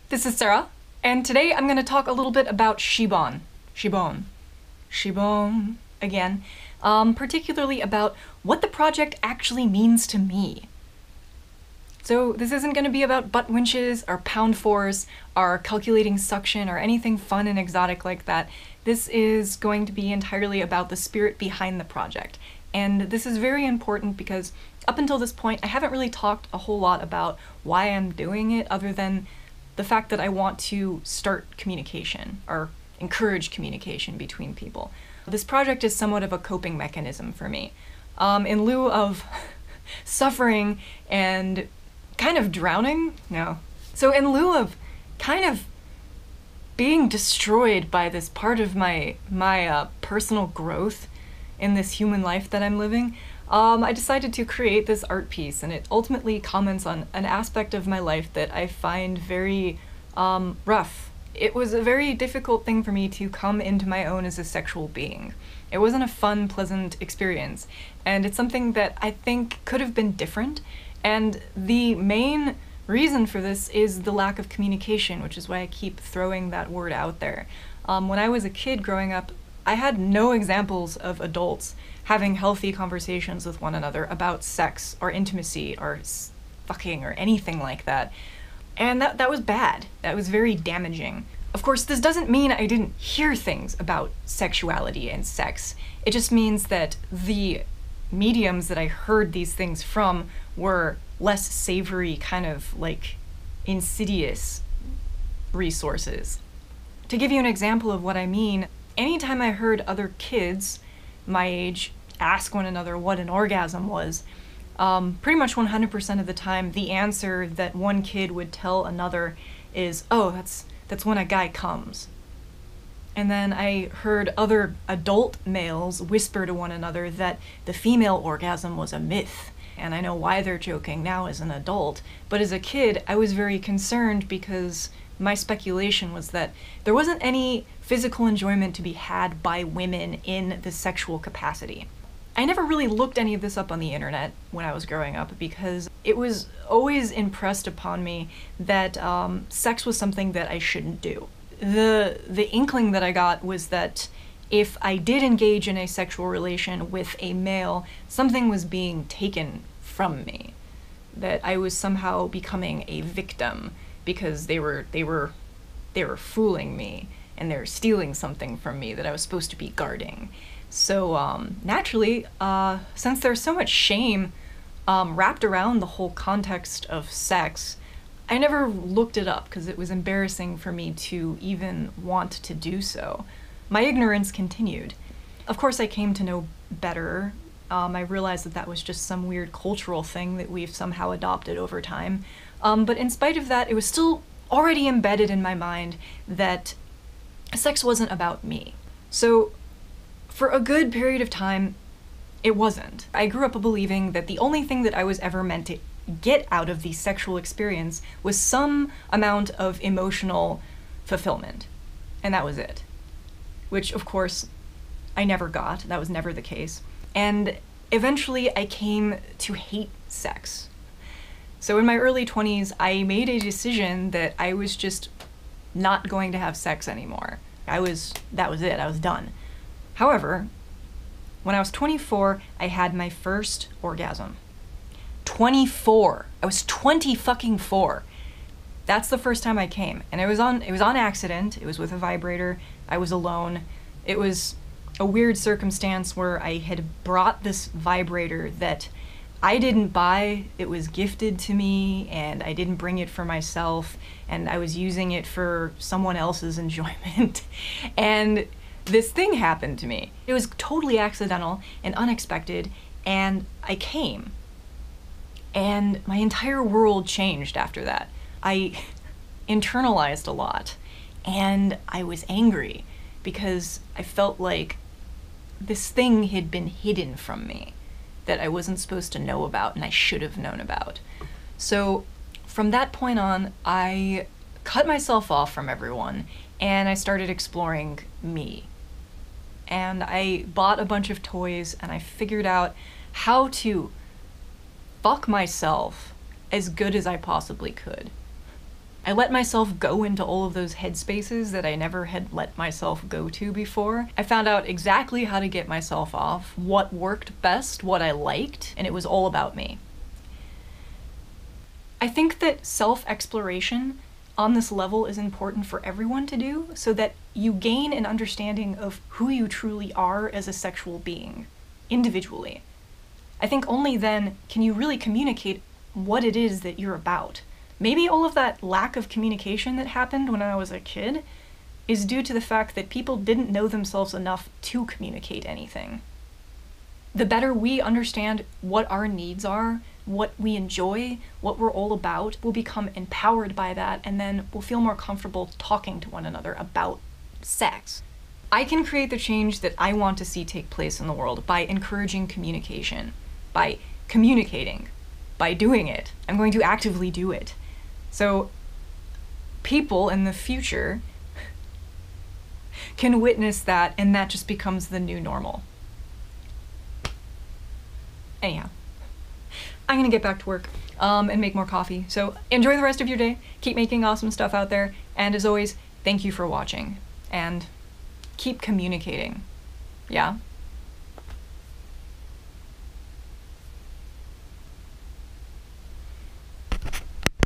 This is Sarah, and today I'm going to talk a little bit about Shibon. Shibon, again, particularly about what the project actually means to me. So this isn't going to be about butt winches or pound force or calculating suction or anything fun and exotic like that. This is going to be entirely about the spirit behind the project. And this is very important because up until this point, I haven't really talked a whole lot about why I'm doing it other than the fact that I want to start communication or encourage communication between people. This project is somewhat of a coping mechanism for me. In lieu of suffering and kind of drowning? No. So in lieu of kind of being destroyed by this part of my personal growth in this human life that I'm living, I decided to create this art piece, and it ultimately comments on an aspect of my life that I find very rough. It was a very difficult thing for me to come into my own as a sexual being. It wasn't a fun, pleasant experience, and it's something that I think could have been different, and the main reason for this is the lack of communication, which is why I keep throwing that word out there. When I was a kid growing up, I had no examples of adults having healthy conversations with one another about sex or intimacy or fucking or anything like that. And that was bad. That was very damaging. Of course, this doesn't mean I didn't hear things about sexuality and sex. It just means that the mediums that I heard these things from were less savory, kind of like insidious resources. To give you an example of what I mean, anytime I heard other kids my age ask one another what an orgasm was, pretty much 100% of the time the answer that one kid would tell another is, oh, that's when a guy comes. And then I heard other adult males whisper to one another that the female orgasm was a myth. And I know why they're joking now as an adult, but as a kid I was very concerned because my speculation was that there wasn't any physical enjoyment to be had by women in the sexual capacity. I never really looked any of this up on the internet when I was growing up because it was always impressed upon me that sex was something that I shouldn't do. The inkling that I got was that if I did engage in a sexual relation with a male, something was being taken from me. That I was somehow becoming a victim because they were fooling me and they're stealing something from me that I was supposed to be guarding. So naturally, since there's so much shame wrapped around the whole context of sex, I never looked it up because it was embarrassing for me to even want to do so. My ignorance continued. Of course, I came to know better. I realized that that was just some weird cultural thing that we've somehow adopted over time. But in spite of that, it was still already embedded in my mind that sex wasn't about me. So for a good period of time, it wasn't. I grew up believing that the only thing that I was ever meant to get out of the sexual experience was some amount of emotional fulfillment. And that was it. Which, of course, I never got. That was never the case. And eventually I came to hate sex. So in my early 20s, I made a decision that I was just not going to have sex anymore. That was it. I was done. However, when I was 24, I had my first orgasm. 24. I was 20 fucking 4. That's the first time I came, and it was on accident. It was with a vibrator. I was alone. It was a weird circumstance where I had brought this vibrator that I didn't buy. It was gifted to me, and I didn't bring it for myself, and I was using it for someone else's enjoyment. And this thing happened to me. It was totally accidental and unexpected, and I came. And my entire world changed after that. I internalized a lot, and I was angry because I felt like this thing had been hidden from me that I wasn't supposed to know about and I should have known about. So from that point on, I cut myself off from everyone and I started exploring me. And I bought a bunch of toys and I figured out how to fuck myself as good as I possibly could. I let myself go into all of those headspaces that I never had let myself go to before. I found out exactly how to get myself off, what worked best, what I liked, and it was all about me. I think that self-exploration on this level is important for everyone to do so that you gain an understanding of who you truly are as a sexual being, individually. I think only then can you really communicate what it is that you're about. Maybe all of that lack of communication that happened when I was a kid is due to the fact that people didn't know themselves enough to communicate anything. The better we understand what our needs are, what we enjoy, what we're all about, we'll become empowered by that, and then we'll feel more comfortable talking to one another about sex. I can create the change that I want to see take place in the world by encouraging communication, by communicating, by doing it. I'm going to actively do it. So people in the future can witness that, and that just becomes the new normal. Anyhow, I'm gonna get back to work and make more coffee. So enjoy the rest of your day, keep making awesome stuff out there, and as always, thank you for watching, and keep communicating. Yeah?